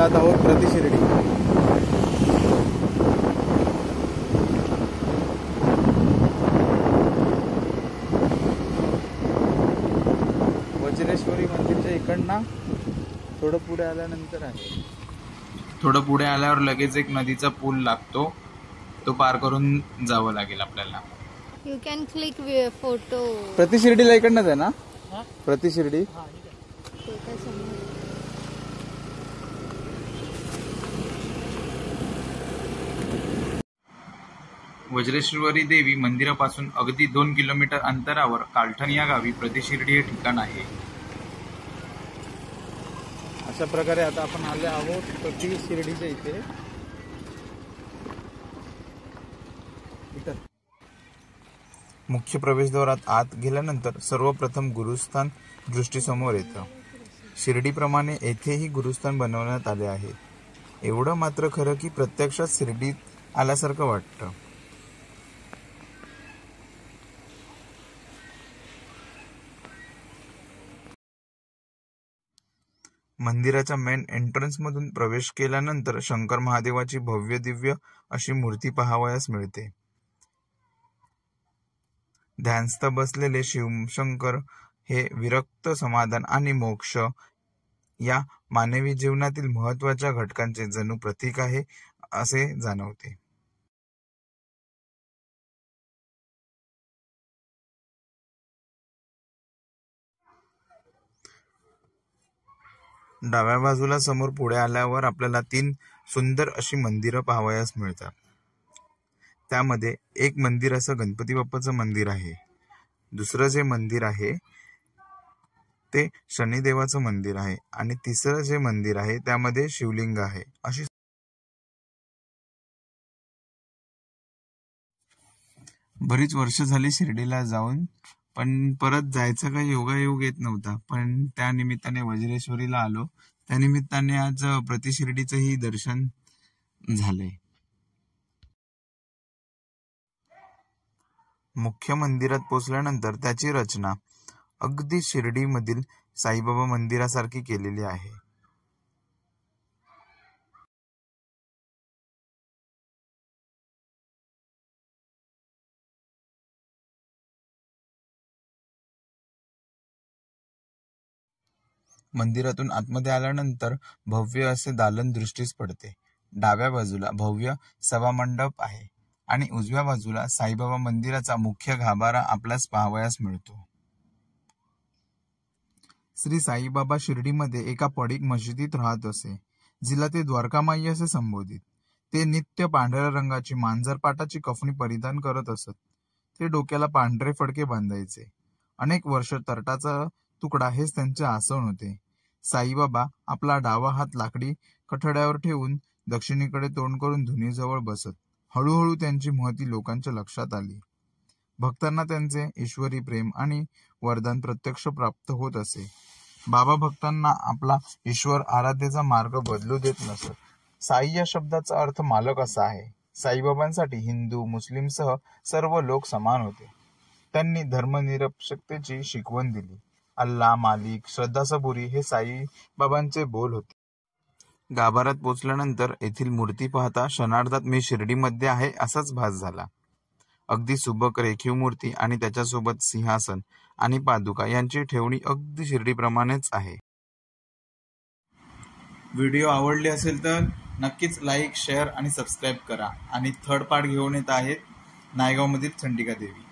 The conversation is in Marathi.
जात आहोत प्रति शिर्डी। वज्रेश्वरी मंदिरच्या इकडनं थोडं पुढे आल्यानंतर आहे, थोडं पुढे आल्यावर लगेच एक नदीचा पूल लागतो, तो पार करून जावं लागेल आपल्याला। You can click photo. प्रति शिर्डीला इकडनंच आहे ना? प्रति शिर्डी वज्रेश्वरी देवी मंदिरापासून अगदी 2 किलोमीटर अंतरावर कालठण या गावी प्रति शिर्डी हे ठिकाण आहे। अशा प्रकारे आता आपण आले आहोत प्रति शिर्डीच्या इथे। मुख्य प्रवेशद्वारात आत गेल्यानंतर सर्वप्रथम गुरुस्थान दृष्टीसमोर येतं। शिर्डीप्रमाणे येथेही गुरुस्थान बनवण्यात आले आहे। एवढं मात्र खरं की प्रत्यक्षात शिर्डीत आल्यासारखं वाटतं। मंदिराच्या मेन एंट्रन्स मधून प्रवेश केल्यानंतर शंकर महादेवाची भव्य दिव्य अशी मूर्ती पाहावयास मिळते। ध्यानस्थ बसलेले शिवशंकर हे विरक्त समाधान आणि मोक्ष या मानवी जीवनातील महत्वाच्या घटकांचे जणू प्रतीक आहे असे जाणवते। डाव्या बाजूला समोर पुढे आल्यावर आपल्याला 3 सुंदर अशी मंदिरं पाहावयास मिळतात। त्यामध्ये एक मंदिर असं गणपती बाप्पाचं मंदिर आहे, दुसरं जे मंदिर आहे ते शनिदेवाचं मंदिर आहे आणि तिसरं जे मंदिर आहे त्यामध्ये शिवलिंग आहे। अशी बरीच वर्ष झाली शिर्डीला जाऊन, पण परत जायचा काही योगायोग येत नव्हता, पण त्या निमित्ताने वज्रेश्वरीला आलो, त्या निमित्ताने आज प्रति शिर्डीचंही दर्शन झालंय। मुख्य मंदिरात पोचल्यानंतर त्याची रचना अगदी शिर्डीमधील साईबाबा मंदिरासारखी केलेली आहे। मंदिरातून आतमध्ये आल्यानंतर भव्य असे दालन दृष्टीस पडते। डाव्या बाजूला भव्य सभामंडप आहे आणि उजव्या बाजूला साईबाबा मंदिराचा मुख्य गाभारा आपल्यास पाहावयास मिळतो। श्री साईबाबा शिर्डीमध्ये एका पडीक मशिदीत राहत असे, जिला ते द्वारकामाई असे संबोधित। ते नित्य पांढऱ्या रंगाची मांजरपाटाची कफनी परिधान करत असत। ते डोक्याला पांढरे फडके बांधायचे। अनेक वर्ष तरटाचा तुकडा हेच त्यांचे आसन होते। साईबाबा आपला डावा हात लाकडी कठड्यावर ठेवून दक्षिणेकडे तोंड करून धुनीजवळ बसत। हळूहळू त्यांची महती लोकांच्या लक्षात आली। भक्तांना त्यांचे ईश्वरी प्रेम आणि वरदान प्रत्यक्ष प्राप्त होत असे। बाबा भक्तांना आपला ईश्वर आराधनेचा मार्ग बदलू देत नसत। साई या शब्दाचा अर्थ मालक असा आहे। साईबाबांसाठी हिंदू मुस्लिमसह सर्व लोक समान होते। त्यांनी धर्मनिरपेक्षतेची शिकवण दिली। अल्ला, मालिक, श्रद्धा सबुरी हे साईबाबांचे बोल होते। गाभाऱ्यात पोचल्यानंतर येथील मूर्ती पाहता क्षणार्धात मी शिर्डीमध्ये आहे असाच भास झाला। अगदी सुबक रेखीव मूर्ती आणि त्याच्यासोबत सिंहासन आणि पादुका यांची ठेवणी अगदी शिर्डीप्रमाणेच आहे। व्हिडिओ आवडले असेल तर नक्कीच लाईक, शेअर आणि सबस्क्राईब करा। आणि थर्ड पार्ट घेऊन येत आहेत नायगावमधील चंडिका देवी।